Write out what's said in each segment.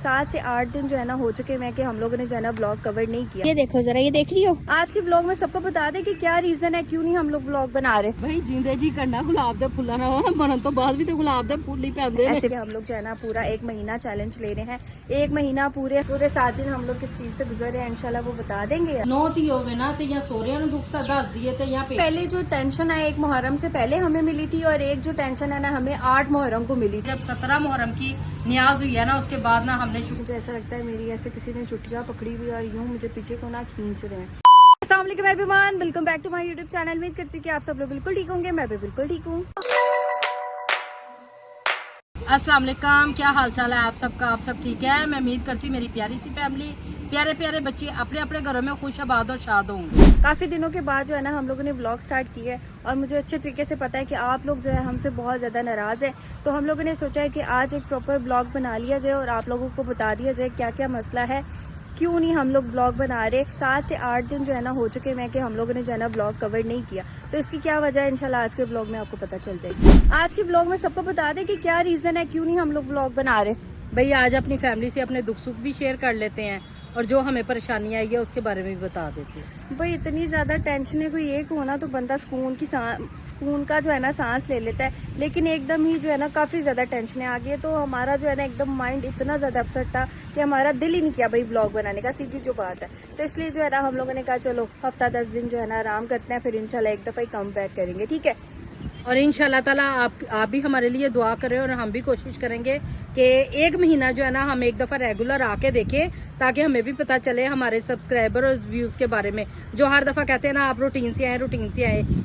7 से 8 दिन जो है ना हो चुके हैं कि हम लोगों ने जो है ना ब्लॉग कवर नहीं किया। ये देखो जरा, ये देख रही हो आज के ब्लॉग में सबको बता दें कि क्या रीजन है, क्यों नहीं हम लोग ब्लॉग बना रहे। भाई जिंदे जी करना गुलाब दे फुल्ला ना बनन तो बाद भी तो गुलाब दे फूल ही पैंदे ऐसे हम लोग जो है ना पूरा 1 महीना चैलेंज ले रहे हैं। 1 महीना पूरे 7 दिन हम लोग किस चीज से गुजरे हैं इंशाल्लाह वो बता देंगे। नौ धी होवे ना ते या सोहरिया नु दुख सा दस दिए ते या पहले जो टेंशन है 1 मुहर्रम से पहले हमें मिली थी और एक जो टेंशन है ना हमें 8 मुहर्रम को मिली थी। जब 17 मुहर्रम की न्याज हुई है ना उसके बाद ना हमने मुझे ऐसा लगता है मेरी ऐसे किसी ने चुटिया पकड़ी हुई और यूं मुझे पीछे को ना खींच रहे हैं। अस्सलाम वालेकुम everyone, welcome back to my YouTube channel. उम्मीद करती हूँ कि आप सब लोग बिल्कुल ठीक होंगे, मैं भी बिल्कुल ठीक हूँ। अस्सलाम वालेकुम, क्या हाल चाल है आप सबका? आप सब ठीक है? मैं उम्मीद करती हूँ मेरी प्यारी सी फैमिली, प्यारे प्यारे बच्चे अपने अपने घरों में खुश आबाद और शाद होंगे। काफी दिनों के बाद जो है ना हम लोगों ने व्लॉग स्टार्ट किया है और मुझे अच्छे तरीके से पता है कि आप लोग जो है हमसे बहुत ज्यादा नाराज है, तो हम लोगों ने सोचा है कि आज एक प्रॉपर ब्लॉग बना लिया जाए और आप लोगों को बता दिया जाए क्या क्या मसला है, क्यों नहीं हम लोग ब्लॉग बना रहे। 7 से 8 दिन जो है ना हो चुके हैं कि हम लोगों ने जो है ना ब्लॉग कवर नहीं किया, तो इसकी क्या वजह है इंशाल्लाह आज के ब्लॉग में आपको पता चल जाएगी। आज के ब्लॉग में सबको बता दें कि क्या रीजन है, क्यों नहीं हम लोग ब्लॉग बना रहे। भाई आज अपनी फैमिली से अपने दुख सुख भी शेयर कर लेते हैं और जो हमें परेशानियां आई है उसके बारे में भी बता देते हैं। भाई इतनी ज्यादा टेंशन है, कोई एक होना तो बंदा सुकून का जो है ना सांस ले लेता है, लेकिन एकदम ही जो है ना काफी ज्यादा टेंशन आ गई है, तो हमारा जो है ना एकदम माइंड इतना ज्यादा अपसेट था कि हमारा दिल ही नहीं किया भाई ब्लॉग बनाने का, सीधी जो बात है। तो इसलिए जो है ना हम लोगों ने कहा चलो हफ्ता 10 दिन जो है ना आराम करते हैं, फिर इंशाल्लाह एक दफा ही कम बैक करेंगे, ठीक है। और इंशाल्लाह ताला आप भी हमारे लिए दुआ करें और हम भी कोशिश करेंगे कि 1 महीना जो है ना हम एक दफ़ा रेगुलर आके देखें, ताकि हमें भी पता चले हमारे सब्सक्राइबर और व्यूज़ के बारे में। जो हर दफ़ा कहते हैं ना आप रूटीन से आए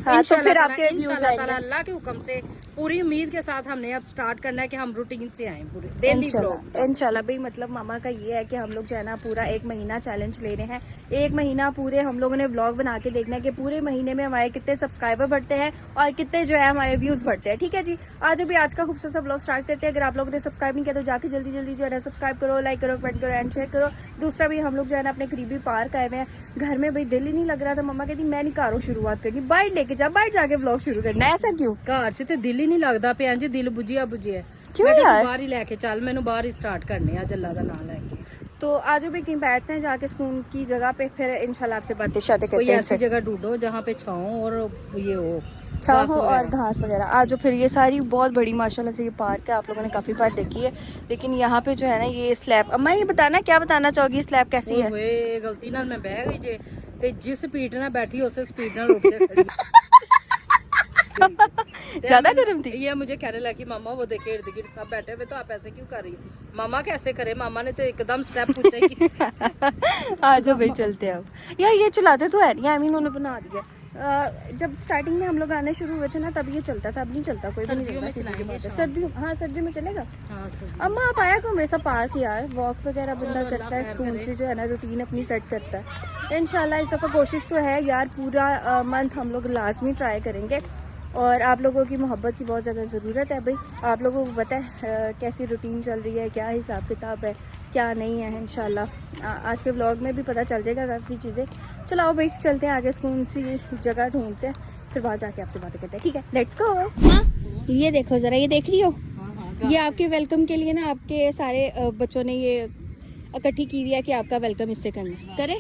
हाँ, तो फिर आपके व्यूज़ आएंगे। अल्लाह के हुक्म से पूरी उम्मीद के साथ हमने अब स्टार्ट करना है कि हम रूटीन से आए पूरे डेली ब्लॉग इंशाल्लाह। भाई मतलब मामा का ये है कि हम लोग जो है ना पूरा 1 महीना चैलेंज ले रहे हैं। 1 महीना पूरे हम लोगों ने ब्लॉग बना के देखना है कि पूरे महीने में हमारे कितने सब्सक्राइबर बढ़ते हैं और कितने जो है हमारे व्यूज बढ़ते हैं, ठीक है जी। आज अभी आज का खूबसूरत सा ब्लॉग स्टार्ट करते हैं। अगर आप लोगों ने सब्सक्राइब नहीं किया तो जाके जल्दी जल्दी जो है ना सब्सक्राइब करो, लाइक करो, कमेंट करो एंड शेयर करो। दूसरा भी हम लोग जो है ना अपने करीबी पार्क आए हुए हैं। घर में भाई दिल ही नहीं लग रहा था, मम्मा कहती मैं नहीं कारो शुरुआत करनी, बाहर लेके जा, बाहर जाके ब्लॉग शुरू करना है। ऐसा क्यों? घर से दिल ही नहीं लगता पे जी, दिल बुझिया क्यों यार? बाहर ही लेके चल, मैंने बाहर ही स्टार्ट करने आज अल्लाह का नाम लेके। तो आज भी कहीं बैठते हैं जाके सुकून की जगह पे, फिर इंशाल्लाह आपसे बातें शातें करते हैं। ऐसी जगह ढूंढो जहाँ पे छाओ और ये हो छाव हो और घास वगैरह। आज फिर ये सारी बहुत बड़ी माशाल्लाह से ये पार्क है, आप लोगों ने काफी बार देखी है, लेकिन यहाँ पे जो है ना ये स्लैब। अम्मा ये बताना क्या बताना चाहोगी, स्लैब कैसी है? ओए गलती नाल मैं बह गई जे ते जिस स्पीड ना बैठी उस स्पीड नाल उठ के खड़ी। ज्यादा गर्म थी ये मुझे कहने लगी मामा वो देखे इर्द गिर्द सब बैठे हुए, तो आप ऐसे क्यों कर रही हो? मामा कैसे करे, मामा ने तो एकदम स्टेप पूछा कि आ जाओ भाई चलते हैं अब। यार ये चलाते तो है नहीं, आई मीन उन्होंने बना दिया। जब स्टार्टिंग में हम लोग आने शुरू हुए थे ना तब ये चलता था, अब नहीं चलता, कोई भी नहीं चलता। सर्दियों, हाँ सर्दी में चलेगा। अम्मा आप आया करो मेरे साथ पार्क यार, वॉक वगैरह बंदा करता है, स्कूल से जो है ना रूटीन अपनी सेट करता है। इंशाल्लाह इस दफ़ा कोशिश तो है यार, पूरा मंथ हम लोग लाजमी ट्राई करेंगे और आप लोगों की मोहब्बत की बहुत ज़्यादा ज़रूरत है। भाई आप लोगों को पता है कैसी रूटीन चल रही है, क्या हिसाब किताब है, क्या नहीं है। इंशाल्लाह आज के ब्लॉग में भी पता चल जाएगा काफ़ी चीज़ें। चलाओ भाई चलते हैं आगे, सुकून सी जगह ढूंढते हैं, फिर वहाँ जाके आपसे बातें करते हैं, ठीक है। Let's go. ये देखो ज़रा, ये देख रही हो, ये आपके वेलकम के लिए ना आपके सारे बच्चों ने ये इकट्ठी की हुई है कि आपका वेलकम इससे करना करे।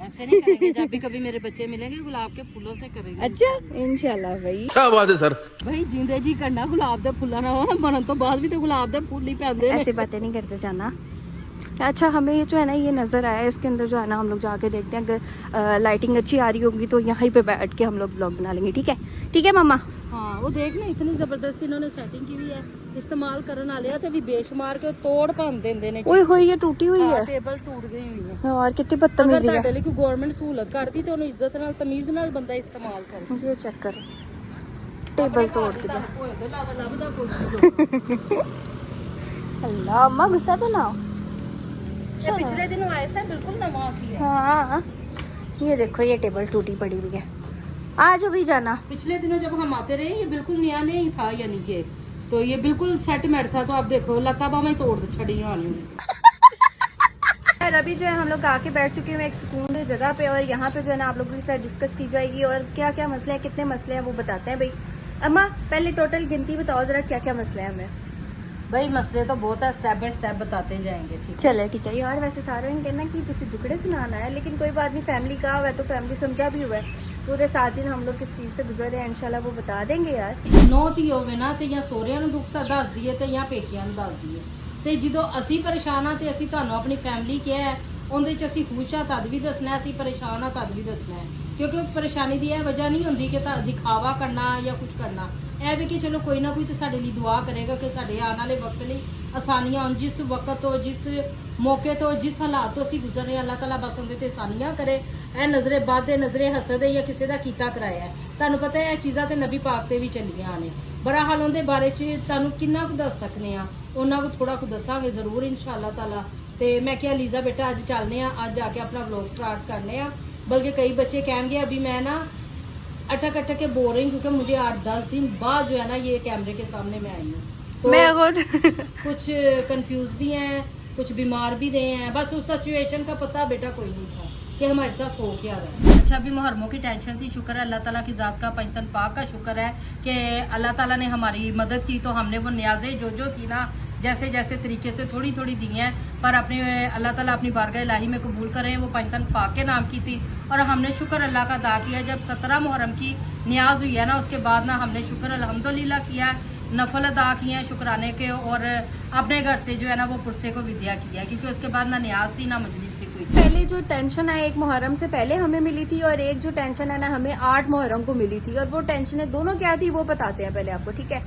ऐसे नहीं करेंगे, जब भी कभी मेरे बच्चे मिलेंगे गुलाब के फूलों से करेंगे। अच्छा इंशाल्लाह भाई। क्या बात है सर? भाई जिंदे जी करना गुलाब दे फूला ना बनन तो बाद भी तो गुलाब दे फूल ही पैंदे ने। ऐसे बातें नहीं करते जाना। अच्छा हमें ये जो है ना ये नज़र आया, इसके अंदर जो है ना हम लोग जाके देखते हैं, अगर लाइटिंग अच्छी आ रही होगी तो यहाँ पे बैठ के हम लोग ब्लॉग बना लेंगे, ठीक है। ठीक है मामा। हाँ वो देख ना इतनी जबरदस्ती इन्होंने सेटिंग की हुई है, इस्तेमाल करने वाले ते भी बेशुमार के तोड़ भन देंदे ने। ओए होए ये टूटी हुई है, टेबल टूट गई हुई है और कितनी बदतमीजी है। अगर कोई गवर्नमेंट सहूलत करती तो उन्हें इज्जत नाल तमीज नाल बंदा इस्तेमाल करे। ये चेक करो, टेबल तोड़ दिया। अल्लाह अम्मा गुस्सा तो ना हो। पिछले दिन आए से बिल्कुल नवा सी है। हाँ ये देखो ये टेबल टूटी पड़ी हुई है, आज भी जाना। पिछले दिनों जब हम आते रहे ये बिल्कुल नया नहीं था, यानी कि तो ये बिल्कुल सेटमेंट था, तो आप देखो लताबा में तोड़ छड़ी यानी। अभी जो है हम लोग आके बैठ चुके हैं एक सुकून जगह पे, और यहाँ पे जो है ना आप लोगों के साथ डिस्कस की जाएगी और क्या क्या मसले हैं, कितने मसले हैं वो बताते हैं। भाई अम्मा पहले टोटल गिनती बताओ जरा, क्या क्या मसले हैं हमें। भाई मसले तो बहुत है, स्टेप बाय स्टेप बताते जाएंगे। ठीक है चले ठीक है यार। वैसे सारे ने कहना कि तुसी दुखड़े सुनाना है, लेकिन कोई बात नहीं, फैमिली का हुआ है तो फैमिली समझा भी हुआ है। पूरे 7 दिन हम लोग किस चीज़ से गुजरे हैं इंशाल्लाह वो बता देंगे यार। ਨੌ ਧੀ ਹੋਵੇ ਨਾ ਤੇ ਜਾਂ ਸੋਹਰਿਆਂ ਨੂੰ ਦੁੱਖ ਸਾ ਦੱਸ ਦਈਏ ਤੇ ਜਾਂ ਪੇਕਿਆਂ ਨੂੰ ਦੱਸ ਦਈਏ। ਤੇ ਜਦੋਂ ਅਸੀਂ ਪਰੇਸ਼ਾਨ ਆ ਤੇ ਅਸੀਂ ਤੁਹਾਨੂੰ ਆਪਣੀ ਫੈਮਿਲੀ ਕਿਹਾ ਹੈ, ਉਹਦੇ ਚ ਅਸੀਂ ਖੁਸ਼ ਆ ਤਦ ਵੀ ਦੱਸਣਾ, ਅਸੀਂ ਪਰੇਸ਼ਾਨ ਆ ਤਦ ਵੀ ਦੱਸਣਾ ਹੈ। ਕਿਉਂਕਿ ਪਰੇਸ਼ਾਨੀ ਦੀ ਇਹ ਵਜ੍ਹਾ ਨਹੀਂ ਹੁੰਦੀ ਕਿ ਤਾਂ ਦਿਖਾਵਾ ਕਰਨਾ ਜਾਂ ਕੁਝ ਕਰਨਾ। ਇਹ ਵੀ ਕਿ ਚਲੋ ਕੋਈ ਨਾ ਕੋਈ ਤੇ ਸਾਡੇ ਲਈ ਦੁਆ ਕਰੇਗਾ ਕਿ ਸਾਡੇ ਆਉਣ ਵਾਲੇ ਵਕਤ ਲਈ ਆਸਾਨੀਆਂ ਹੋਣ। ਜਿਸ ਵਕਤ ਤੋਂ, ਜਿਸ ਮੌਕੇ ਤੋਂ, ਜਿਸ ਹਾਲਾਤ ਤੋਂ ਅਸੀਂ ਗੁਜ਼ਰ ਰਹੇ, ਅੱਲਾਹ ਤਾਲਾ ਬਸ ਉਹਦੇ ਤੇ ਆਸਾਨੀਆਂ ਕਰੇ। ਇਹ ਨਜ਼ਰੇ ਬਾਦੇ, ਨਜ਼ਰੇ ਹਸਦ ਜਾਂ ਕਿਸੇ ਦਾ ਕੀਤਾ ਕਰਾਇਆ ਹੈ। ਤੁਹਾਨੂੰ ਪਤਾ ਹੈ ਇਹ ਚੀਜ਼ਾਂ ਤੇ ਨਬੀ ਪਾਕ ਤੇ ਵੀ ਚੱਲੀਆਂ ਨੇ। ਬਹਰਹਾਲ ਉਹਦੇ ਬਾਰੇ ਚ ਤੁਹਾਨੂੰ ਕਿੰਨਾ ਕੁ ਦੱਸ ਸਕਨੇ ਆ, ਉਹਨਾਂ ਕੁ ਥੋੜਾ ਕੁ ਦੱਸਾਂਗੇ ਜ਼ਰੂਰ ਇਨਸ਼ਾਅੱਲਾ ਤਾਲਾ। ਤੇ ਮੈਂ ਕਿਹਾ ਲੀਜ਼ਾ ਬੇਟਾ ਅੱਜ ਚੱਲਨੇ ਆ, ਅੱਜ ਜਾ ਕੇ ਆਪਣਾ ਵਲੌਗ ਸਟਾर्ट करने ਆ। बल्कि कई बच्चे कहेंगे अभी मैं ना अटक अटक के बोल रही हूँ क्योंकि मुझे 8-10 दिन बाद जो है ना ये कैमरे के सामने मैं आई हूँ, तो मैं खुद कुछ कंफ्यूज भी हैं, कुछ बीमार भी रहे हैं। बस उस सिचुएशन का पता बेटा कोई नहीं था कि हमारे साथ हो क्या रहा है। अच्छा अभी मुहर्रमों की टेंशन थी, शुक्र है अल्लाह ताला की ज़ात का, पंजतन पाक का शुक्र है कि अल्लाह ताला ने हमारी मदद की। तो हमने वो न्याज़े जो थी ना जैसे जैसे तरीके से थोड़ी थोड़ी दी हैं, पर अपने अल्लाह ताला अपनी बारगाह इलाही में कबूल करें। वो पंजतन पाक के नाम की थी और हमने शुक्र अल्लाह का अदा किया। जब 17 मुहर्रम की न्याज हुई है ना, उसके बाद ना हमने शुक्र अल्हम्दुलिल्लाह किया, नफल अदा किए हैं शुक्राने के, और अपने घर से जो है ना वो पुरसे को विद्या किया, क्योंकि उसके बाद ना न्याज थी ना मजलिस थी कोई। पहले जो टेंशन है एक मुहर्रम से पहले हमें मिली थी, और एक जो टेंशन है ना हमें 8 मुहर्रम को मिली थी। और वो टेंशन दोनों क्या थी वो बताते हैं पहले आपको, ठीक है।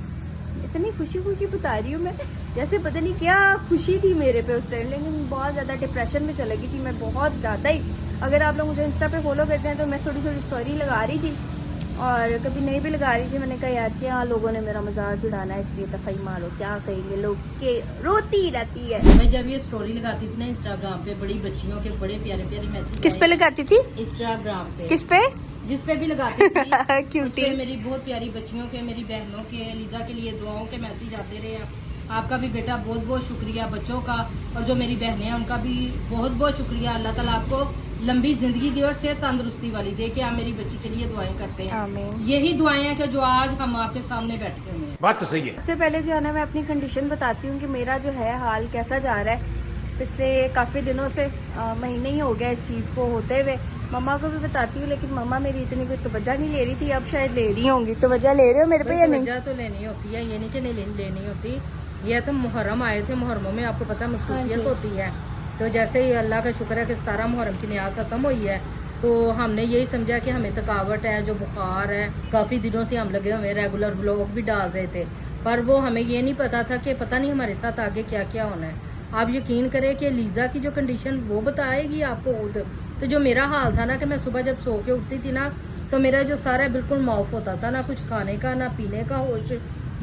इतनी खुशी खुशी बता रही हूँ मैं, जैसे पता नहीं क्या खुशी थी मेरे पे उस टाइम, लेकिन बहुत ज़्यादा डिप्रेशन में चली गई थी मैं, बहुत ज़्यादा ही। अगर आप लोग मुझे इंस्टा पे फॉलो करते हैं तो मैं थोड़ी थोड़ी स्टोरी लगा रही थी, और कभी नहीं भी लगा रही थी। मैंने कहा यार क्या लोगों ने मेरा मजाक उड़ाना है, इसलिए दफाई मारो, क्या कहेंगे लोग के रोती रहती है। मैं जब ये स्टोरी लगाती थी ना इंस्टाग्राम पे, बड़ी बच्चियों के बड़े प्यारे प्यारे मैसेज किस पे लगाती थी? इंस्टाग्राम पे। किस पे? जिस पे भी लगाती थी क्यूटी। उस पे मेरी बहुत प्यारी बच्चियों के, मेरी बहनों के, लीजा के लिए दुआओं के मैसेज आते रहे हैं। आपका भी बेटा बहुत बहुत शुक्रिया, बच्चों का, और जो मेरी बहनें हैं उनका भी बहुत बहुत शुक्रिया। अल्लाह ताला आपको लंबी जिंदगी दे और सेहत तंदुरुस्ती वाली दे कि आप मेरी बच्ची के लिए दुआएं करते हैं। आमीन। यही दुआएं हैं कि जो आज हम आपके सामने बैठे हुए हैं। बात तो सही है। सबसे पहले जो है ना मैं अपनी कंडीशन बताती हूँ कि मेरा जो है हाल कैसा जा रहा है। पिछले काफ़ी दिनों से महीने ही हो गया इस चीज़ को होते हुए। मम्मा को भी बताती हूँ, लेकिन मम्मा मेरी इतनी कोई तवज्जो नहीं ले रही थी, अब शायद ले रही होंगी। तवज्जो ले रहे हो मेरे पे या नहीं? वजह तो लेनी होती है, ये नहीं कि नहीं लेनी होती। ये तो मुहर्रम आए थे, मुहर्रमों में आपको पता है मसरूफियत होती है। तो जैसे ही अल्लाह का शुक्र है कि 17 मुहर्रम की न्याज खत्म हुई है, तो हमने यही समझा कि हमें थकावट है, जो बुखार है, काफ़ी दिनों से हम लगे हुए रेगुलर व्लॉग भी डाल रहे थे, पर वो हमें ये नहीं पता था कि पता नहीं हमारे साथ आगे क्या क्या होना है। आप यकीन करें कि लीज़ा की जो कंडीशन वो बताएगी आपको खुद। तो जो मेरा हाल था ना कि मैं सुबह जब सो के उठती थी ना, तो मेरा जो सारा बिल्कुल माउफ होता था, ना कुछ खाने का ना पीने का होश,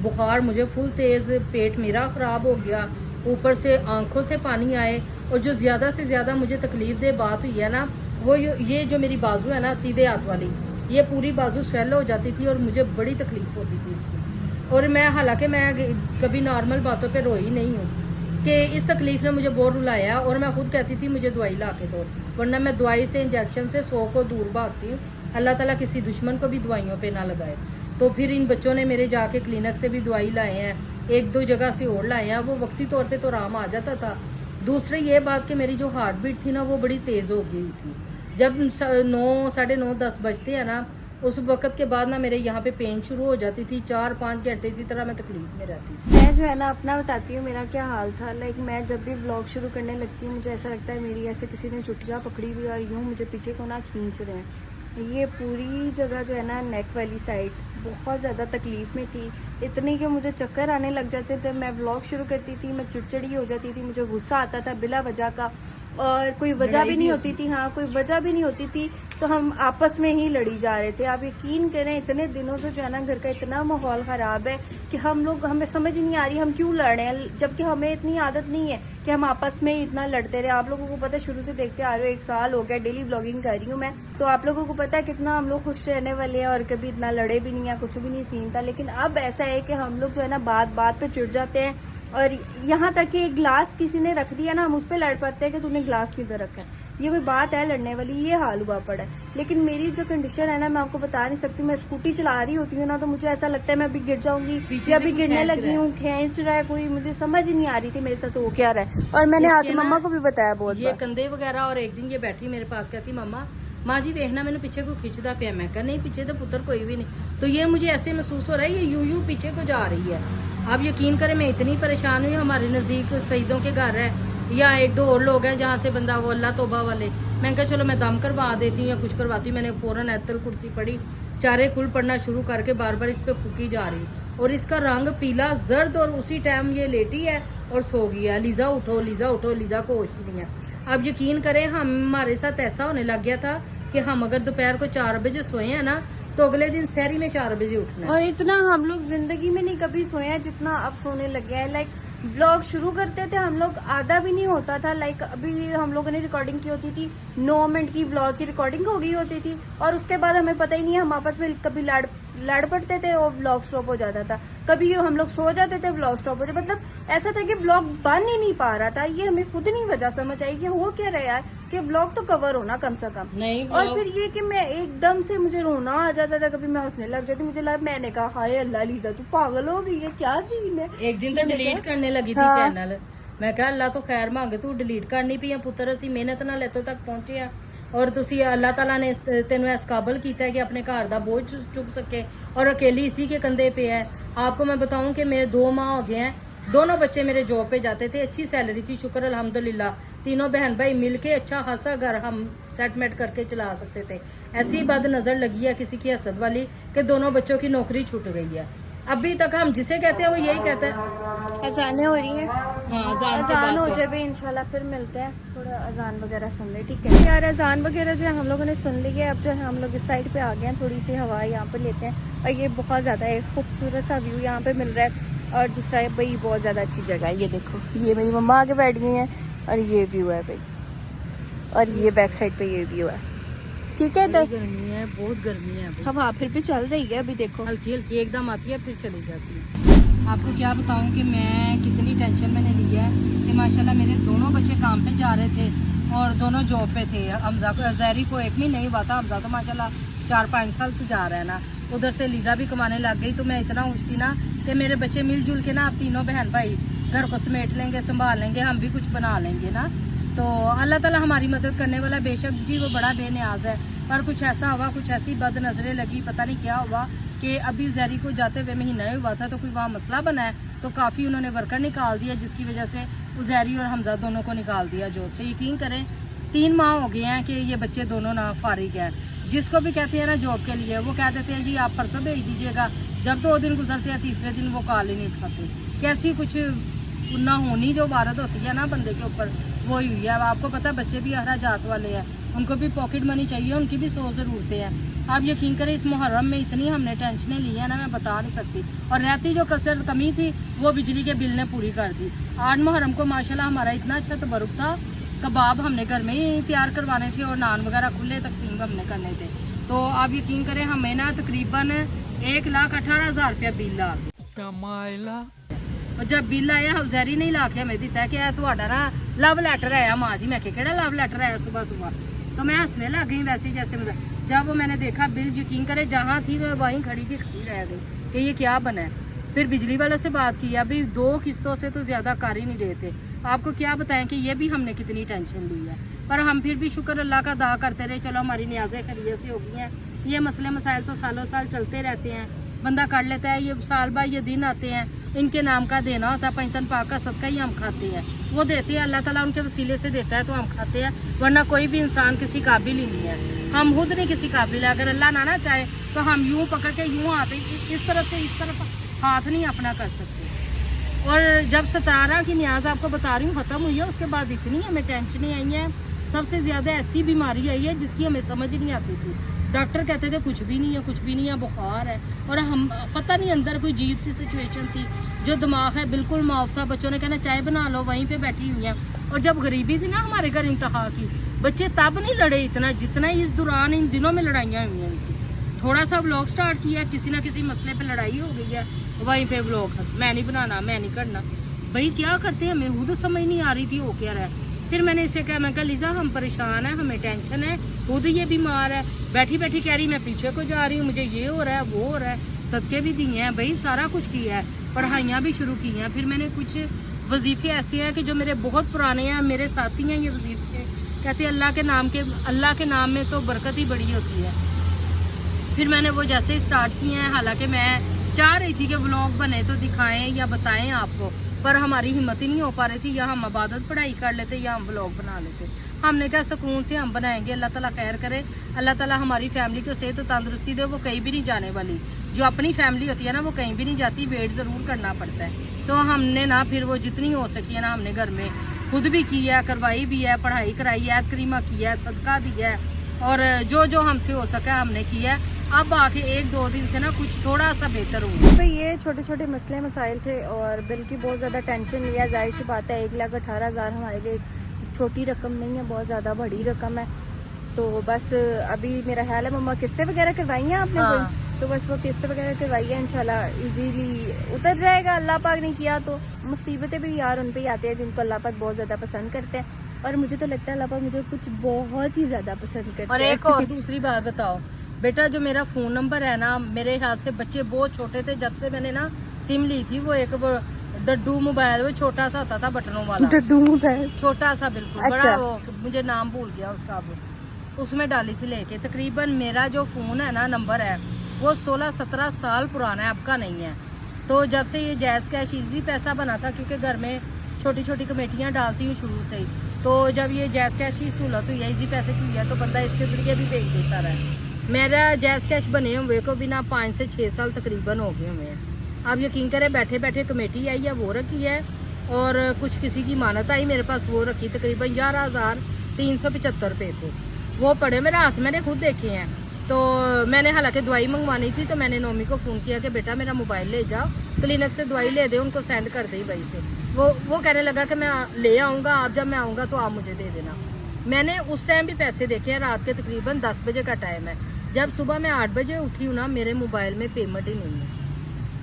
बुखार मुझे फुल तेज़, पेट मेरा ख़राब हो गया, ऊपर से आंखों से पानी आए। और जो ज़्यादा से ज़्यादा मुझे तकलीफ़ दे बात हुई है ना, वो ये जो मेरी बाजू है ना सीधे हाथ वाली, ये पूरी बाजू स्वेल हो जाती थी और मुझे बड़ी तकलीफ़ होती थी इसकी। और मैं हालांकि मैं कभी नॉर्मल बातों पे रोई नहीं हूँ कि इस तकलीफ़ ने मुझे बहुत रुलाया, और मैं खुद कहती थी मुझे दवाई ला के दो, वरना मैं दवाई से, इंजेक्शन से 100 को दूर भागती हूँ। अल्लाह ताला किसी दुश्मन को भी दवाइयों पे ना लगाए। तो फिर इन बच्चों ने मेरे जाके क्लिनिक से भी दवाई लाए हैं, 1-2 जगह से और लाए हैं, वो वक्ती तौर पे तो आराम आ जाता था। दूसरी ये बात कि मेरी जो हार्ट बीट थी ना वो बड़ी तेज़ हो गई थी। जब 9, साढ़े 9, 10 बजते हैं ना, उस वक्त के बाद ना मेरे यहाँ पे पेन शुरू हो जाती थी। 4-5 घंटे इसी तरह मैं तकलीफ में रहती थी। मैं जो है ना अपना बताती हूँ मेरा क्या हाल था। लाइक मैं जब भी व्लॉग शुरू करने लगती हूँ मुझे ऐसा लगता है मेरी ऐसे किसी ने चुटिया पकड़ी हुई और यूँ मुझे पीछे को ना खींच रहे हैं। ये पूरी जगह जो है ना नेक वाली साइड बहुत ज़्यादा तकलीफ़ में थी, इतनी कि मुझे चक्कर आने लग जाते थे। मैं व्लॉग शुरू करती थी, मैं चिड़चिड़ी हो जाती थी, मुझे गुस्सा आता था बिला वजह का, और कोई वजह भी नहीं होती थी। हाँ, कोई वजह भी नहीं होती थी, तो हम आपस में ही लड़ी जा रहे थे। आप यकीन करें इतने दिनों से जो है ना घर का इतना माहौल ख़राब है कि हमें समझ नहीं आ रही हम क्यों लड़ रहे हैं, जबकि हमें इतनी आदत नहीं है कि हम आपस में ही इतना लड़ते रहे। आप लोगों को पता है शुरू से देखते आ रहे हो, 1 साल हो गया डेली ब्लॉगिंग कर रही हूँ मैं, तो आप लोगों को पता है कितना हम लोग खुश रहने वाले हैं और कभी इतना लड़े भी नहीं है, कुछ भी नहीं सीन था। लेकिन अब ऐसा है कि हम लोग जो है ना बात बात पे चिढ़ जाते हैं, और यहाँ तक कि एक गिलास किसी ने रख दिया ना हम उस पर लड़ पड़ते हैं कि तूने गिलास किधर रखा है। ये कोई बात है लड़ने वाली, ये हाल हुआ पड़ा है। लेकिन मेरी जो कंडीशन है ना, मैं आपको बता नहीं सकती। मैं स्कूटी चला रही होती हूँ ना, तो मुझे ऐसा लगता है मैं अभी गिर जाऊंगी या अभी गिरने लगी हूँ, खींच रहा है कोई, मुझे समझ ही नहीं आ रही थी मेरे साथ हो क्या रहा है। और मैंने आके मम्मा को भी बताया बहुत ये कंधे वगैरह। और एक दिन ये बैठी मेरे पास, कहती मम्मा माँ जी देखना मैंने पीछे को खींचता पिया। मैं कहा नहीं पीछे तो पुत्र कोई भी नहीं। तो ये मुझे ऐसे महसूस हो रहा है ये यूं पीछे को जा रही है। आप यकीन करें मैं इतनी परेशान हुई। हमारे नज़दीक शहीदों के घर है या 1-2 और लोग हैं जहाँ से बंदा वो अल्लाह तौबा वाले, मैं कहा चलो मैं दम करवा देती हूँ या कुछ करवाती हूँ। मैंने फ़ौरन आयतुल कुर्सी पढ़ी, चारे कुल पढ़ना शुरू करके बार बार इस पर फूकी जा रही और इसका रंग पीला जर्द। और उसी टाइम ये लेटी है और सो गई है। लीज़ा उठो, लीज़ा उठो, लीज़ा को होश ही नहीं है। अब यकीन करें हमारे साथ ऐसा होने लग गया था कि हम अगर दोपहर को 4 बजे सोए हैं ना, तो अगले दिन सहरी में 4 बजे उठना है। और इतना हम लोग जिंदगी में नहीं कभी सोए हैं जितना अब सोने लग गया है। लाइक व्लॉग शुरू करते थे हम लोग, आधा भी नहीं होता था। लाइक अभी हम लोगों ने रिकॉर्डिंग की होती थी, 9 मिनट की व्लॉग की रिकॉर्डिंग हो गई होती थी, और उसके बाद हमें पता ही नहीं, हम आपस में कभी लड़ पड़ते थे और व्लॉग स्टॉप हो जाता था। कभी हम लोग सो जाते थे, व्लॉग स्टॉप हो जाते। मतलब ऐसा था कि व्लॉग बन ही नहीं पा रहा था। ये हमें खुद नहीं वजह समझ आई कि हो क्या रहा है यार, कि व्लॉग तो कवर होना कम से कम नहीं। और फिर ये कि मैं एकदम से मुझे रोना आ जाता था, कभी मैं हंसने लग जाती। मुझे लगा, मैंने कहा हाय अल्लाह लीजा तू पागल हो गई है, क्या सीन है। एक दिन तो डिलीट करने लगी थी चैनल। मैं कहा अल्लाह तो खैर मांगे, तू डिलीट करनी पई पुत्र, असी मेहनत नाल इत्थों तक पहुंचे हैं और तुसी अल्लाह ताला ने तेनों इस काबल किया है कि अपने घर का बोझ चुक सके और अकेली इसी के कंधे पे है। आपको मैं बताऊं कि मेरे 2 माह हो गए हैं, दोनों बच्चे मेरे जॉब पे जाते थे, अच्छी सैलरी थी, शुक्र अल्हम्दुलिल्लाह। तीनों बहन भाई मिलके अच्छा खासा घर हम सेटमेंट करके चला सकते थे। ऐसी बद नज़र लगी है किसी की हसद वाली कि दोनों बच्चों की नौकरी छूट गई है। अभी तक हम जिसे कहते हैं वो यही कहता है। अजानें हो रही हैं, हाँ, अजान हो जाए इंशाल्लाह, फिर मिलते हैं। थोड़ा अजान वगैरह सुन ले, ठीक है यार। अजान वगैरह जो है हम लोगों ने सुन ली है। अब जो है हम लोग इस साइड पे आ गए हैं, थोड़ी सी हवा यहाँ पे लेते हैं। और ये बहुत ज़्यादा एक खूबसूरत सा व्यू यहाँ पे मिल रहा है। और दूसरा भाई बहुत ज़्यादा अच्छी जगह है। ये देखो, ये मेरी मम्मा आके बैठ गई हैं और ये व्यू है भाई, और ये बैक साइड पे ये व्यू है, ठीक है। इधर गर्मी है, बहुत गर्मी है। हवा फिर भी चल रही है, अभी देखो हल्की हल्की एकदम आती है फिर चली जाती है। आपको क्या बताऊं कि मैं कितनी टेंशन मैंने ली है कि माशाल्लाह मेरे दोनों बच्चे काम पे जा रहे थे और दोनों जॉब पे थे। हमजा को, जहरी को 1 महीना नहीं हुआ था, हमजा तो माशाल्लाह 4-5 साल से जा रहा है ना। उधर से लीजा भी कमाने लग गई, तो मैं इतना खुश थी ना कि मेरे बच्चे मिलजुल के ना आप तीनों बहन भाई घर को समेट लेंगे, संभाल लेंगे, हम भी कुछ बना लेंगे ना। तो अल्लाह ताला हमारी मदद करने वाला, बेशक जी वो बड़ा बेनियाज है। पर कुछ ऐसा हुआ, कुछ ऐसी बद नज़रें लगी, पता नहीं क्या हुआ कि अभी जहरी को जाते हुए महीना ही हुआ था, तो कोई वहाँ मसला बना है, तो काफ़ी उन्होंने वर्कर निकाल दिया, जिसकी वजह से उजैरी और हमजा दोनों को निकाल दिया जॉब से। यकीन करें 3 माह हो गए हैं कि ये बच्चे दोनों ना फारिग हैं। जिसको भी कहते हैं ना जॉब के लिए, वो कह देते हैं जी आप परसों भेज दीजिएगा। जब 2 दिन गुजरते हैं, तीसरे दिन वो कॉल ही नहीं उठाते। कैसी कुछ ना होनी जो वारद होती है ना बंदे के ऊपर, वो ही हुई है। अब आपको पता है बच्चे भी अखराजात वाले हैं, उनको भी पॉकेट मनी चाहिए, उनकी भी 100 ज़रूरतें हैं। आप यकीन करें इस मुहर्रम में इतनी हमने टेंशनें ली है ना, मैं बता नहीं सकती। और रहती जो कसर कमी थी वो बिजली के बिल ने पूरी कर दी। 8 मुहर्रम को माशाल्लाह हमारा इतना अच्छा तबरुक था, कबाब हमने घर में ही तैयार करवाने थे और नान वगैरह खुले तकसीम हमने करने थे। तो आप यकीन करें हमें ना तकरीबन 1,18,000 रुपया बिल आ गया। और जब बिल आया हौजैरी नहीं ला के हमें दिता कि ਤੁਹਾਡਾ ना लव लैटर आया। माँ जी मैं केड़ा लव लैटर आया सुबह सुबह, तो मैं हंसने लग गई वैसे ही जैसे मतलब। जब मैंने देखा बिल, यकीन करे जहाँ थी मैं वहीं खड़ी थी, खड़ी रह गई कि ये क्या बना है। फिर बिजली वालों से बात की, अभी 2 किस्तों से तो ज़्यादा कर ही नहीं रहे थे। आपको क्या बताएं कि ये भी हमने कितनी टेंशन ली है, पर हम फिर भी शुक्र अल्लाह का अदा करते रहे। चलो हमारी न्याज़ें खैरियत से हो गई हैं। ये मसले मसाइल तो सालों साल चलते रहते हैं, बंदा कर लेता है। ये साल बाद ये दिन आते हैं, इनके नाम का देना होता है, पंजतन पाक का सदका ही हम खाते हैं। वो देते हैं, अल्लाह ताला उनके वसीले से देता है तो हम खाते हैं, वरना कोई भी इंसान किसी काबिल ही नहीं है। हम खुद नहीं किसी काबिल है। अगर अल्लाह ना चाहे तो हम यूँ पकड़ के यूँ आते, इस तरफ से इस तरफ हाथ नहीं अपना कर सकते। और जब 17 की न्याज आपको बता रही हूँ ख़त्म हुई है, उसके बाद इतनी हमें टेंशनें आई हैं। सबसे ज़्यादा ऐसी बीमारी आई है जिसकी हमें समझ नहीं आती थी। डॉक्टर कहते थे कुछ भी नहीं है, कुछ भी नहीं है, बुखार है। और हम पता नहीं अंदर कोई अजीब सी सिचुएशन थी, जो दिमाग है बिल्कुल माफ था। बच्चों ने कहना चाय बना लो, वहीं पे बैठी हुई हैं। और जब गरीबी थी ना हमारे घर इंतहा की, बच्चे तब नहीं लड़े इतना जितना इस दौरान इन दिनों में लड़ाइयाँ हुई हैं इनकी। थोड़ा सा व्लॉग स्टार्ट किया, किसी ना किसी मसले पे लड़ाई हो गई है, वहीं पे व्लॉग मैं नहीं बनाना, मैं नहीं करना। भाई क्या करते हैं, हमें खुद समझ नहीं आ रही थी हो क्या रहा है। फिर मैंने इसे कहा, मैं कहा लीजा हम परेशान हैं, हमें टेंशन है, खुद ये बीमार है, बैठी बैठी कह रही मैं पीछे को जा रही हूँ, मुझे ये हो रहा है वो हो रहा है, सदके भी दिए हैं भाई, सारा कुछ किया है, पढ़ाइयाँ भी शुरू की हैं। फिर मैंने कुछ वजीफे ऐसे हैं कि जो मेरे बहुत पुराने हैं, मेरे साथी हैं ये वजीफे, कहते हैं अल्लाह के नाम में तो बरकत ही बड़ी होती है। फिर मैंने वो जैसे ही स्टार्ट किए हैं, हालांकि मैं चाह रही थी कि व्लॉग बने तो दिखाएं या बताएं आपको, पर हमारी हिम्मत ही नहीं हो पा रही थी, या हम इबादत पढ़ाई कर लेते या हम व्लॉग बना लेते। हमने कहा सुकून से हम बनाएंगे, अल्लाह ताला खैर करे, अल्लाह ताला हमारी फैमिली को सेहत और तंदुरुस्ती दे। वो कहीं भी नहीं जाने वाली, जो अपनी फैमिली होती है ना वो कहीं भी नहीं जाती, वेट ज़रूर करना पड़ता है। तो हमने ना फिर वो जितनी हो सकी है ना हमने घर में खुद भी की है, करवाई भी है, पढ़ाई कराई है, करीमा किया है, सदका दिया है, और जो जो हमसे हो सका हमने किया। अब आके 1-2 दिन से ना कुछ थोड़ा सा बेहतर हुआ। तो ये छोटे छोटे मसले मसाइल थे और बिल की बहुत ज़्यादा टेंशन लिया। जाहिर सी बात है 1,18,000 हमारे लिए छोटी रकम नहीं है, बहुत ज़्यादा बड़ी रकम है। तो बस अभी मेरा ख्याल है मम्मा किस्तें वगैरह करवाई हैं आपने हाँ। कोई, तो बस वो किस्त वगैरह करवाई है, इंशाल्लाह इजीली उतर जाएगा। अल्लाह पाक ने किया तो मुसीबतें भी यार उन पे ही आती है जिनको अल्लाह पाक बहुत ज़्यादा पसंद करते हैं, और मुझे तो लगता है अल्लाह पाक मुझे कुछ बहुत ही ज़्यादा पसंद करते हैं। और एक और दूसरी बात बताओ बेटा, जो मेरा फ़ोन नंबर है ना, मेरे ख्याल से बच्चे बहुत छोटे थे जब से मैंने ना सिम ली थी, वो एक वो डड्डू मोबाइल, वो छोटा सा होता था बटनों वाला, डड्डू मोबाइल, छोटा सा बिल्कुल, अच्छा। बड़ा वो मुझे नाम भूल गया उसका, अब उसमें डाली थी लेके। तकरीबन मेरा जो फ़ोन है ना नंबर है वो 16-17 साल पुराना है, अब का नहीं है। तो जब से ये जैज़ कैश ईजी पैसा बना था, क्योंकि घर में छोटी छोटी कमेटियाँ डालती हूँ शुरू से ही, तो जब ये जैज़ कैश की सहूलत हुई है, ईजी पैसे की हुई है, तो बंदा इसके जरिए भी भेज देता रहा। मेरा जैज़ कैश बने हुए को भी ना 5 से 6 साल तकरीबन हो गए हुए हैं। अब यकीन करें बैठे बैठे कमेटी आई है वो रखी है, और कुछ किसी की मानत आई मेरे पास, वो रखी तकरीबन 11,375 रुपये थे। वो पड़े मेरे हाथ, मैंने खुद देखे हैं। तो मैंने हालांकि दवाई मंगवानी थी, तो मैंने नोमी को फ़ोन किया कि बेटा मेरा मोबाइल ले जाओ, क्लिनिक से दवाई ले दे, उनको सेंड कर दे भाई से। वो कहने लगा कि मैं ले आऊँगा, आप जब मैं आऊँगा तो आप मुझे दे देना। मैंने उस टाइम भी पैसे देखे हैं, रात के तकरीबन 10 बजे का टाइम है। जब सुबह मैं 8 बजे उठी हूँ ना, मेरे मोबाइल में पेमेंट ही नहीं है।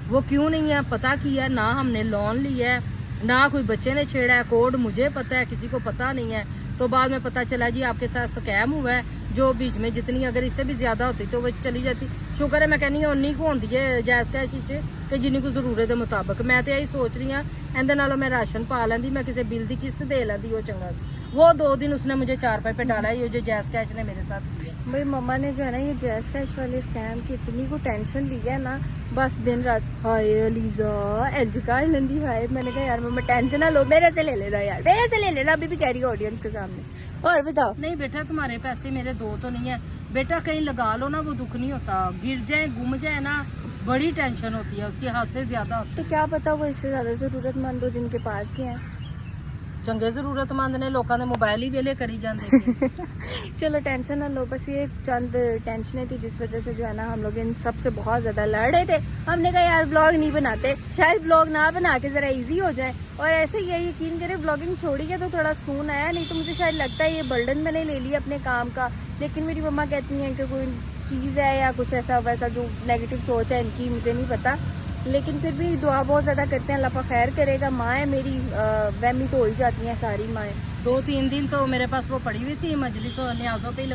वो क्यों नहीं है पता किया, ना हमने लोन लिया है, ना कोई बच्चे ने छेड़ा है, कोड मुझे पता है, किसी को पता नहीं है। तो बाद में पता चला जी आपके साथ स्कैम हुआ है, जो बीच में जितनी अगर इससे भी ज़्यादा होती तो वो चली जाती। शुक्र है मैं कहनी उन्नी को होंगी है जैज़ कैश कि जिन्नी को जरूरत के मुताबिक। मैं तो यही सोच रही हाँ एंदे नालों मैं राशन पा लेंदी, मैं किसी बिल की किस्त दे लेंदी, वो चंगा सी। वो 2 दिन उसने मुझे 4 रुपए पे डाला है, ये जो जैज़ कैश ने मेरे साथ किया। भाई मम्मा ने जो है ना ये जैज़ कैश वाले स्कैम की इतनी को टेंशन ली है ना, बस दिन रात हाय लीजा एज कर लेंदी हाय। मैंने कहा यार मम्मा टेंशन ना लो, मेरे से ले लेना यार, मेरे से ले लेना, अभी भी कह रही है ऑडियंस के सामने। और बताओ। नहीं बेटा तुम्हारे पैसे मेरे 2 तो नहीं है बेटा, कहीं लगा लो ना वो दुख नहीं होता, गिर जाए गुम जाए ना बड़ी टेंशन होती है, उसकी हद से ज्यादा होती तो क्या पता वो इससे ज्यादा जरूरतमंद हो जिनके पास के हैं। चंगे जरूरतमंद ने लोगों ने मोबाइल ही वेले करी जाते। चलो टेंशन ना लो, बस ये चंद टेंशनें थी जिस वजह से जो है ना हम लोग इन सब से बहुत ज़्यादा लड़ रहे थे। हमने कहा यार ब्लॉग नहीं बनाते, शायद ब्लॉग ना बना के ज़रा इजी हो जाए, और ऐसे ही यकीन करें ब्लॉगिंग छोड़ी है तो थोड़ा सुकून आया। नहीं तो मुझे शायद लगता है ये बर्डन मैंने ले लिया अपने काम का, लेकिन मेरी मम्मा कहती हैं कि कोई चीज़ है या कुछ ऐसा वैसा जो नेगेटिव सोच है इनकी, मुझे नहीं पता, लेकिन फिर भी दुआ बहुत ज़्यादा करते हैं, अल्लाह पाक खैर करेगा। माँ है मेरी, वहमी तो हो ही जाती हैं सारी माएँ। 2-3 दिन तो मेरे पास वो पड़ी हुई थी मजलिस और न्याजों पे ही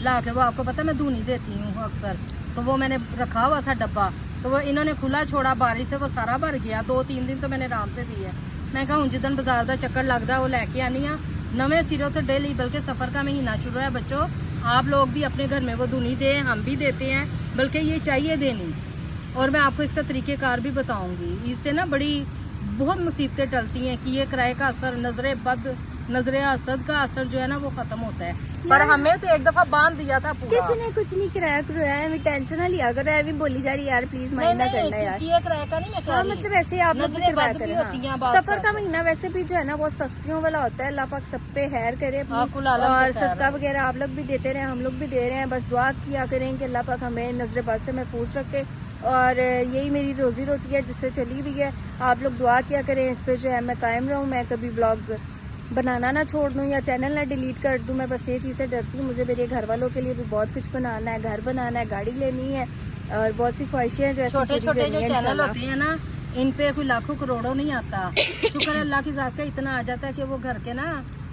ला के, वो आपको पता मैं दूनी देती हूँ अक्सर, तो वो मैंने रखा हुआ था डब्बा, तो वो इन्होंने खुला छोड़ा, बारिश से वो सारा भर गया। 2-3 दिन तो मैंने आराम से दी है। मैं कहा हूँ जिदन बाजार का चक्कर लगता वो लैके आनी आ नवे सिरों तो डेली, बल्कि सफ़र का महीना शुरू है बच्चों, आप लोग भी अपने घर में वो दूनी दें, हम भी देते हैं, बल्कि ये चाहिए देनी। और मैं आपको इसका तरीक़ेकार भी बताऊंगी, इससे ना बड़ी बहुत मुसीबतें टलती हैं कि ये किराए का असर, नजरे बद, नजरे हसद का असर जो है ना वो खत्म होता है। पर हमें तो एक दफा बांध दिया था पूरा। किसी ने कुछ नहीं कराया करवाया है, टेंशन ना लिया करो, अभी बोली जा रही यार प्लीज माइंड ना करना यार। ये किराए का नहीं मैं कह रही, मतलब ऐसे आप लोग करवाया करें। हाँ। सफर का महीना वैसे भी जो है ना बहुत सख्तियों वाला होता है, अल्लाह पाक सब पे खैर करे, और सदका वगैरह आप लोग भी देते रहे, हम लोग भी दे रहे हैं। बस दुआ किया करें कि अल्लाह पाक हमें नजर बद से महफूज रखे, और यही मेरी रोजी रोटी है जिससे चली भी है। आप लोग दुआ किया करें इस पे जो है मैं कायम रहूँ, मैं कभी ब्लॉग बनाना ना छोड़ दूँ या चैनल ना डिलीट कर दूँ। मैं बस ये चीज़ से डरती हूँ, मुझे मेरे घर वालों के लिए भी बहुत कुछ बनाना है, घर बनाना है, गाड़ी लेनी है, और बहुत सी ख्वाहिशें हैं जो छोटे छोटे जो चैनल होते हैं ना, इन पे कोई लाखों करोड़ों नहीं आता। शुक्र है अल्लाह की ज़ात का इतना आ जाता है कि वो घर के ना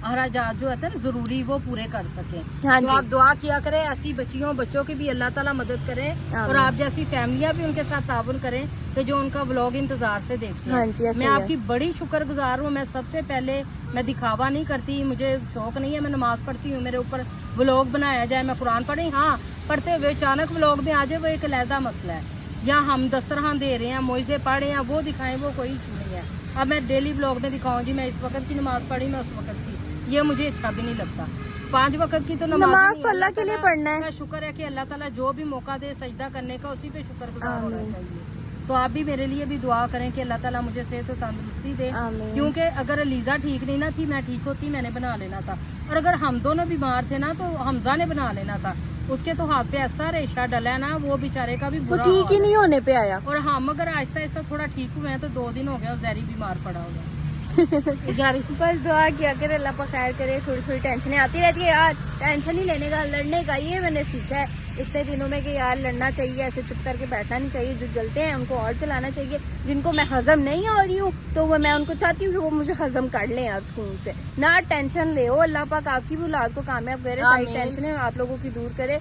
अखराजात जो होते हैं ना जरूरी वो पूरे कर सके। हाँ तो जी। आप दुआ किया करें ऐसी बच्चों की भी अल्लाह ताला मदद करे और आप जैसी फैमिलियां भी उनके साथ ताउन करें कि जो उनका व्लॉग इंतजार से देखते हैं। हाँ जी, ऐसे मैं ही है। आपकी बड़ी शुक्रगुजार हूँ। मैं सबसे पहले मैं दिखावा नहीं करती, मुझे शौक नहीं है, मैं नमाज पढ़ती हूँ, मेरे ऊपर व्लॉग बनाया जाए, मैं कुरान पढ़ी, हाँ पढ़ते हुए अचानक व्लॉग में आ जाए वो एक अलहदा मसला है, या हम दस्तरखान दे रहे हैं, मोइज़े पढ़ रहे हैं, वो दिखाएं, वो कोई इशू नहीं है। अब मैं डेली व्लॉग में दिखाऊं जी मैं इस वक्त की नमाज पढ़ी, मैं उस वक्त की, ये मुझे अच्छा भी नहीं लगता। 5 वक्त की तो नमाज तो अल्लाह के लिए पढ़ना है। शुक्र है कि अल्लाह ताला जो भी मौका दे सजदा करने का उसी पे शुक्रगुजार होना चाहिए। तो आप भी मेरे लिए भी दुआ करें कि अल्लाह ताला मुझे सेहत और तंदुरुस्ती दे, क्योंकि अगर अलीजा ठीक नहीं ना थी, मैं ठीक होती, मैंने बना लेना था। और अगर हम दोनों बीमार थे ना तो हमजा ने बना लेना था। उसके तो हाथ पे ऐसा रेशा डला है ना, वो बेचारे का भी वो बुरा ठीक ही हाल है। नहीं होने पे आया। और हम अगर आहिस्ता आहिस्ता थोड़ा ठीक हुए हैं तो 2 दिन हो गए और जहरी बीमार पड़ा होगा बेचारी। बस दुआ किया करे, अल्लाह पाक खैर करे। थोड़ी थोड़ी टेंशनें आती रहती है यार, टेंशन ही लेने का, लड़ने का, ये मैंने सीखा है इतने दिनों में कि यार लड़ना चाहिए, ऐसे चुप करके बैठना नहीं चाहिए। जो जलते हैं उनको और चलाना चाहिए, जिनको मैं हजम नहीं हो रही हूँ तो वो मैं उनको चाहती हूँ कि वो मुझे हजम कर लें आप सुकून से, ना टेंशन ले। अल्लाह पाक आपकी भी औलाद को कामयाब करे, सारी टेंशनें आप लोगों की दूर करे।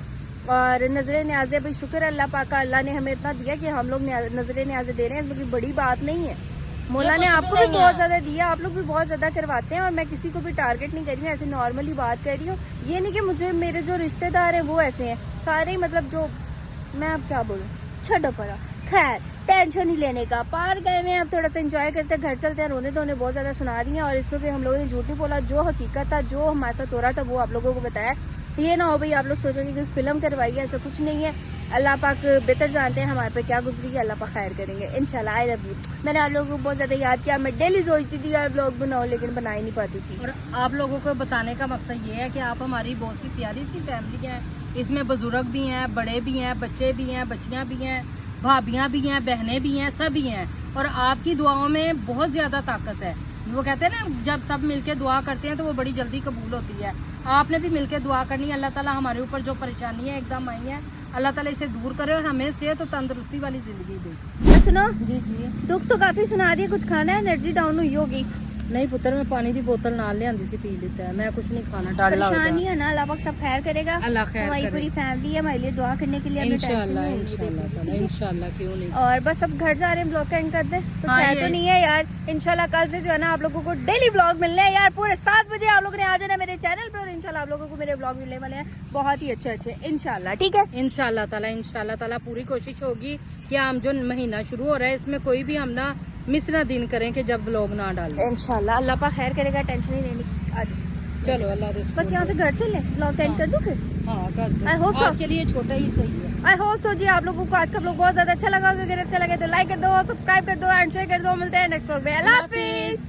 और नजर न्याज़े भाई शुक्र है अल्लाह पाक का, अल्लाह ने हमें इतना दिया कि हम लोग नजर न्याज़े दे रहे हैं, इसमें कोई बड़ी बात नहीं है। मौला ने आपको भी बहुत ज्यादा दिया, आप लोग भी बहुत ज्यादा करवाते हैं, और मैं किसी को भी टारगेट नहीं कर रही हूँ, ऐसे नॉर्मली बात कर रही हूँ। ये नहीं कि मुझे मेरे जो रिश्तेदार हैं वो ऐसे हैं सारे ही, मतलब जो मैं अब क्या बोलूँ, छो पड़ा। खैर टेंशन ही लेने का, पार गए हुए हैं, अब थोड़ा सा एंजॉय करते हैं, घर चलते हैं। रोने धोने बहुत ज्यादा सुना रही हैं और इसमें कोई हम लोगों ने झूठ नहीं बोला, जो हकीकत था, जो हमारे साथ हो रहा था वो आप लोगों को बताया। ये ना हो भाई आप लोग सोचेंगे कि फिल्म करवाई है, ऐसा कुछ नहीं है। अल्लाह पाक बेहतर जानते हैं हमारे पे क्या गुजरी है, अल्लाह पाक खैर करेंगे इंशाल्लाह। I love you. मैंने आप लोगों को बहुत ज्यादा याद किया, मैं डेली सोचती थी यार ब्लॉग बनाओ, लेकिन बना ही नहीं पाती थी। और आप लोगों को बताने का मकसद ये है कि आप हमारी बहुत सी प्यारी सी फैमिली है, इसमें बुजुर्ग भी हैं, बड़े भी हैं, बच्चे भी हैं, बच्चियाँ भी हैं, भाभियाँ भी हैं, बहनें भी हैं, सभी हैं। और आपकी दुआओं में बहुत ज़्यादा ताकत है। वो कहते हैं ना जब सब मिलके दुआ करते हैं तो वो बड़ी जल्दी कबूल होती है। आपने भी मिलके दुआ करनी है। अल्लाह ताला हमारे ऊपर जो परेशानी है एकदम आई है, अल्लाह ताला इसे दूर करे और हमें सेहत और तंदुरुस्ती वाली जिंदगी दे। सुनो जी जी। दुख तो काफी सुना दिया, कुछ खाना है, एनर्जी डाउन हुई होगी। नहीं पुत्र, मैं पानी की बोतल नाल ले आंदी सी, पी लेता है, मैं कुछ नहीं खाना, डर लगता परेशानी है ना, अल्लाह पाक सब खैर करेगा। अल्लाह खैर हमारी करे। पूरी फैमिली है, हमारे लिए दुआ करने के लिए, हमें टेंशन इंशाल्लाह नहीं होगी इंशाल्लाह बिल्कुल, ताला, ठीक है? इंशाल्लाह, क्यों नहीं। और बस अब घर जा रहे हैं, ब्लॉग का एंड कर दें। कुछ हाँ, है ये- तो नहीं है यार, इंशाल्लाह कल से जो है ना आप लोगों को डेली ब्लॉग मिलने हैं यार। पूरे 7 बजे आप लोगों ने आ जाना मेरे चैनल पे, और इंशाल्लाह आप लोगों को मेरे ब्लॉग मिलने वाले हैं बहुत ही अच्छे अच्छे, इंशाल्लाह, ठीक है? इंशाल्लाह ताला पूरी कोशिश होगी कि हम जो महीना शुरू हो रहा है इसमें कोई भी हम ना मिस ना दिन करें कि जब व्लॉग ना डालें। इंशाल्लाह अल्लाह पाक खैर करेगा, टेंशन ही नहीं की। आज चलो अल्लाह रिस्क बस यहाँ से घर चले, ब्लॉग एंड कर दूं फिर। हाँ कर दो। I hope so. आज के लिए छोटा ही सही है। आई होप सो जी आप लोगों को आज का ब्लॉग बहुत ज्यादा अच्छा लगा होगा। अगर अच्छा लगे तो लाइक कर दो, सब्सक्राइब कर दो एंड शेयर कर दो। मिलते हैं नेक्स्ट ब्लॉग में। अल्लाह हाफिज।